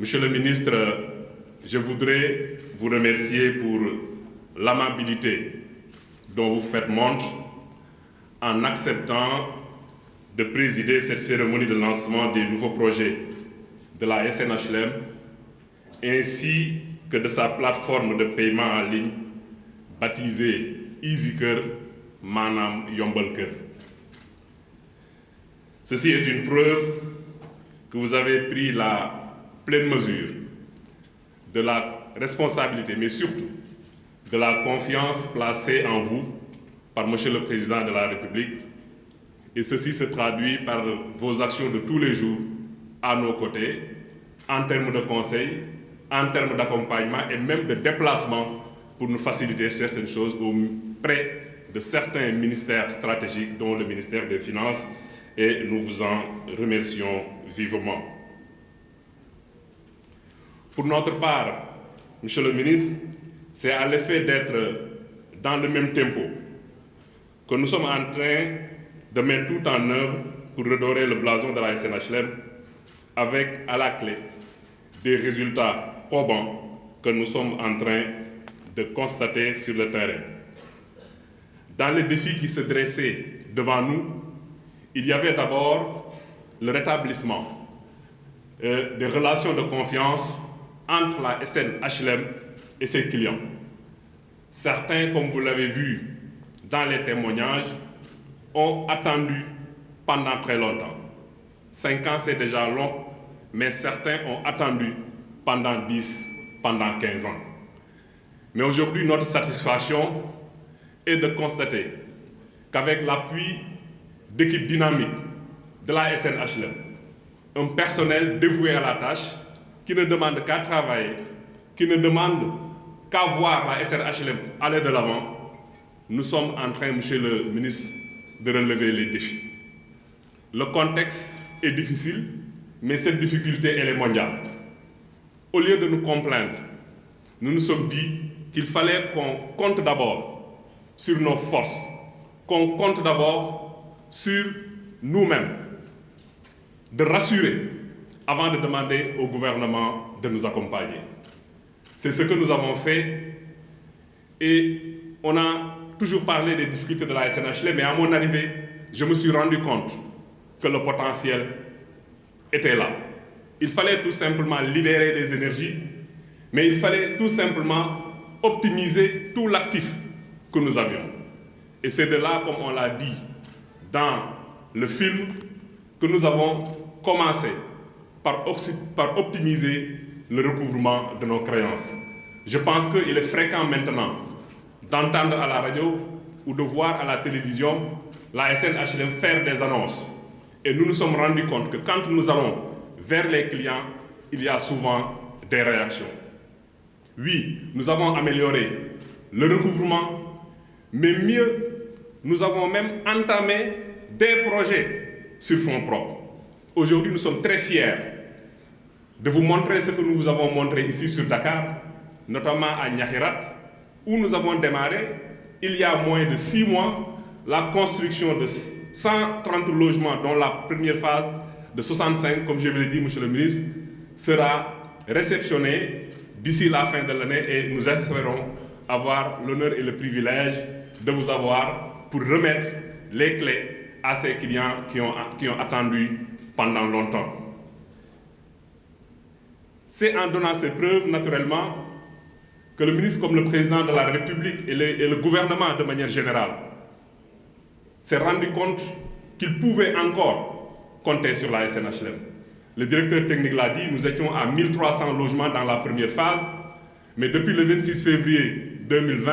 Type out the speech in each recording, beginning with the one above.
Monsieur le ministre, je voudrais vous remercier pour l'amabilité dont vous faites montre en acceptant de présider cette cérémonie de lancement des nouveaux projets de la SNHLM ainsi que de sa plateforme de paiement en ligne baptisée EasyKeur Manam Yombal Kër. Ceci est une preuve que vous avez pris la pleine mesure de la responsabilité, mais surtout de la confiance placée en vous par Monsieur le Président de la République. Et ceci se traduit par vos actions de tous les jours à nos côtés, en termes de conseil, en termes d'accompagnement et même de déplacement pour nous faciliter certaines choses auprès de certains ministères stratégiques, dont le ministère des Finances, et nous vous en remercions vivement. Pour notre part, Monsieur le ministre, c'est à l'effet d'être dans le même tempo que nous sommes en train de mettre tout en œuvre pour redorer le blason de la SNHLM avec à la clé des résultats probants que nous sommes en train de constater sur le terrain. Dans les défis qui se dressaient devant nous, il y avait d'abord le rétablissement des relations de confiance entre la SNHLM et ses clients. Certains, comme vous l'avez vu dans les témoignages, ont attendu pendant très longtemps. 5 ans, c'est déjà long, mais certains ont attendu pendant 10, pendant 15 ans. Mais aujourd'hui, notre satisfaction est de constater qu'avec l'appui d'équipes dynamiques de la SNHLM, un personnel dévoué à la tâche, qui ne demande qu'à travailler, qui ne demande qu'à voir la SNHLM aller de l'avant, nous sommes en train, Monsieur le ministre, de relever les défis. Le contexte est difficile, mais cette difficulté, elle est mondiale. Au lieu de nous complaindre, nous nous sommes dit qu'il fallait qu'on compte d'abord sur nos forces, qu'on compte d'abord sur nous-mêmes, de rassurer avant de demander au gouvernement de nous accompagner. C'est ce que nous avons fait et on a toujours parlé des difficultés de la SNHLM, mais à mon arrivée, je me suis rendu compte que le potentiel était là. Il fallait tout simplement libérer les énergies, mais il fallait tout simplement optimiser tout l'actif que nous avions. Et c'est de là, comme on l'a dit dans le film, que nous avons commencé par optimiser le recouvrement de nos créances. Je pense qu'il est fréquent maintenant d'entendre à la radio ou de voir à la télévision la SNHLM faire des annonces. Et nous nous sommes rendus compte que quand nous allons vers les clients, il y a souvent des réactions. Oui, nous avons amélioré le recouvrement, mais mieux, nous avons même entamé des projets sur fonds propres. Aujourd'hui, nous sommes très fiers de vous montrer ce que nous vous avons montré ici sur Dakar, notamment à Nyakhirat, où nous avons démarré, il y a moins de 6 mois, la construction de 130 logements, dont la première phase de 65, comme je vous l'ai dit, Monsieur le ministre, sera réceptionnée d'ici la fin de l'année et nous espérons avoir l'honneur et le privilège de vous avoir pour remettre les clés à ces clients qui ont attendu pendant longtemps. C'est en donnant ces preuves, naturellement, que le ministre comme le président de la République et le gouvernement de manière générale s'est rendu compte qu'il pouvait encore compter sur la SNHLM. Le directeur technique l'a dit, nous étions à 1300 logements dans la première phase, mais depuis le 26 février 2020,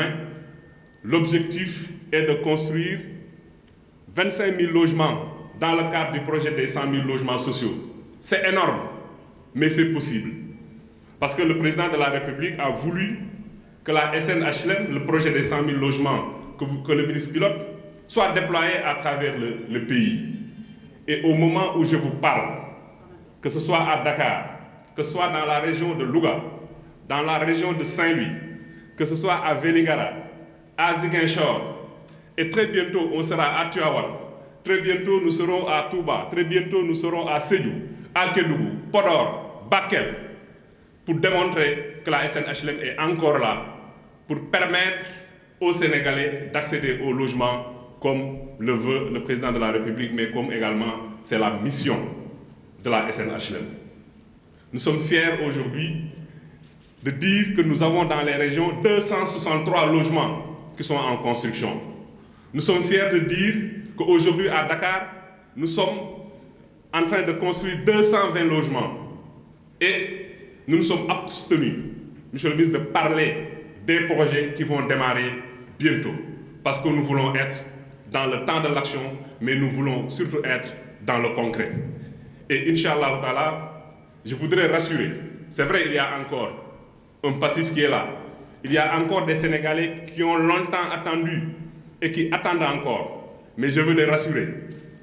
l'objectif est de construire 25 000 logements dans le cadre du projet des 100 000 logements sociaux. C'est énorme, mais c'est possible. Parce que le président de la République a voulu que la SNHLM, le projet des 100 000 logements que le ministre pilote, soit déployé à travers le pays. Et au moment où je vous parle, que ce soit à Dakar, que ce soit dans la région de Louga, dans la région de Saint-Louis, que ce soit à Vélingara, à Ziguinchor, et très bientôt on sera à Tivaouane, très bientôt nous serons à Touba, très bientôt nous serons à Sédhiou, à Kédougou, Podor, Bakel. pour démontrer que la SNHLM est encore là, pour permettre aux Sénégalais d'accéder au logement comme le veut le président de la République, mais comme également c'est la mission de la SNHLM. Nous sommes fiers aujourd'hui de dire que nous avons dans les régions 263 logements qui sont en construction. Nous sommes fiers de dire qu'aujourd'hui à Dakar, nous sommes en train de construire 220 logements. Et nous nous sommes abstenus, Monsieur le ministre, de parler des projets qui vont démarrer bientôt. Parce que nous voulons être dans le temps de l'action, mais nous voulons surtout être dans le concret. Et Inch'Allah Ta'ala, je voudrais rassurer, c'est vrai, il y a encore un passif qui est là. Il y a encore des Sénégalais qui ont longtemps attendu et qui attendent encore. Mais je veux les rassurer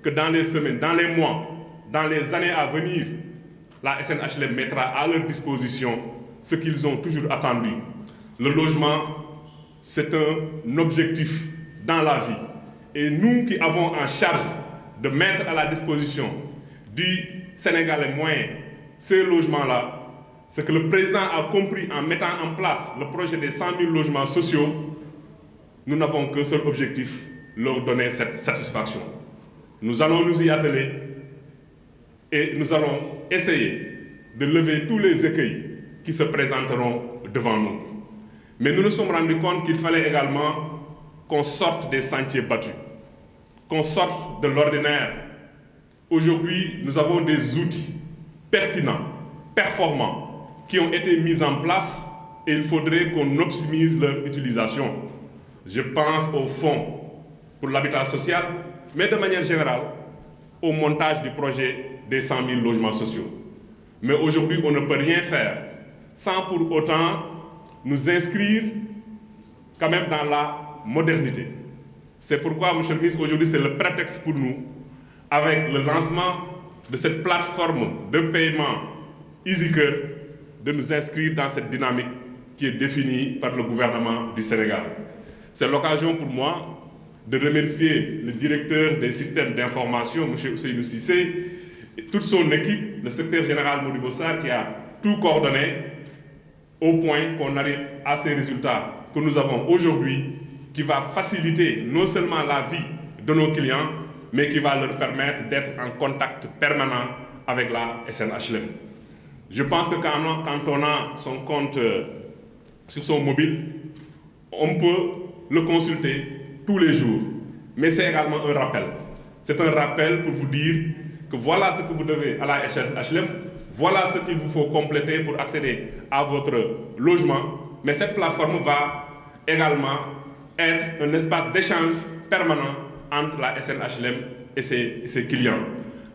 que dans les semaines, dans les mois, dans les années à venir, la SNHLM mettra à leur disposition ce qu'ils ont toujours attendu. Le logement, c'est un objectif dans la vie. Et nous qui avons en charge de mettre à la disposition du Sénégalais moyen ces logements-là, ce que le président a compris en mettant en place le projet des 100 000 logements sociaux, nous n'avons qu'un seul objectif, leur donner cette satisfaction. Nous allons nous y atteler et nous allons essayer de lever tous les écueils qui se présenteront devant nous. Mais nous nous sommes rendus compte qu'il fallait également qu'on sorte des sentiers battus, qu'on sorte de l'ordinaire. Aujourd'hui, nous avons des outils pertinents, performants, qui ont été mis en place et il faudrait qu'on optimise leur utilisation. Je pense au fonds pour l'habitat social, mais de manière générale, au montage du projet des 100 000 logements sociaux. Mais aujourd'hui, on ne peut rien faire sans pour autant nous inscrire quand même dans la modernité. C'est pourquoi, Monsieur le ministre, aujourd'hui, c'est le prétexte pour nous, avec le lancement de cette plateforme de paiement EasyCœur, de nous inscrire dans cette dynamique qui est définie par le gouvernement du Sénégal. C'est l'occasion pour moi de remercier le directeur des systèmes d'information, M. Ousseynou Cissé, et toute son équipe, le secrétaire général Modibo Sarr, qui a tout coordonné au point qu'on arrive à ces résultats que nous avons aujourd'hui, qui va faciliter non seulement la vie de nos clients, mais qui va leur permettre d'être en contact permanent avec la SNHLM. Je pense que quand on a son compte sur son mobile, on peut le consulter tous les jours. Mais c'est également un rappel. C'est un rappel pour vous dire que voilà ce que vous devez à la SNHLM, voilà ce qu'il vous faut compléter pour accéder à votre logement. Mais cette plateforme va également être un espace d'échange permanent entre la SNHLM et ses clients.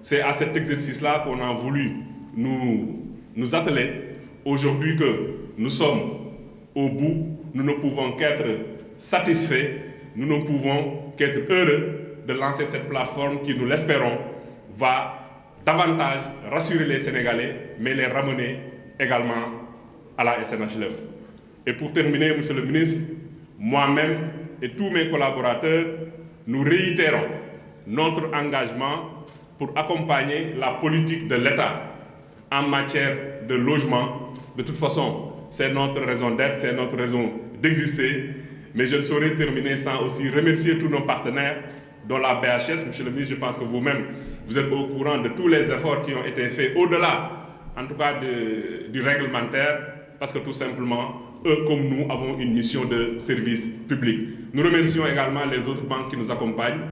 C'est à cet exercice-là qu'on a voulu nous atteler. Aujourd'hui que nous sommes au bout, nous ne pouvons qu'être satisfaits, nous ne pouvons qu'être heureux de lancer cette plateforme qui, nous l'espérons, va davantage rassurer les Sénégalais, mais les ramener également à la SNHLM. Et pour terminer, Monsieur le ministre, moi-même et tous mes collaborateurs, nous réitérons notre engagement pour accompagner la politique de l'État en matière de logement. De toute façon, c'est notre raison d'être, c'est notre raison d'exister. Mais je ne saurais terminer sans aussi remercier tous nos partenaires, dont la BHS. Monsieur le ministre, je pense que vous-même, vous êtes au courant de tous les efforts qui ont été faits au-delà, en tout cas du réglementaire, parce que tout simplement, eux comme nous avons une mission de service public. Nous remercions également les autres banques qui nous accompagnent.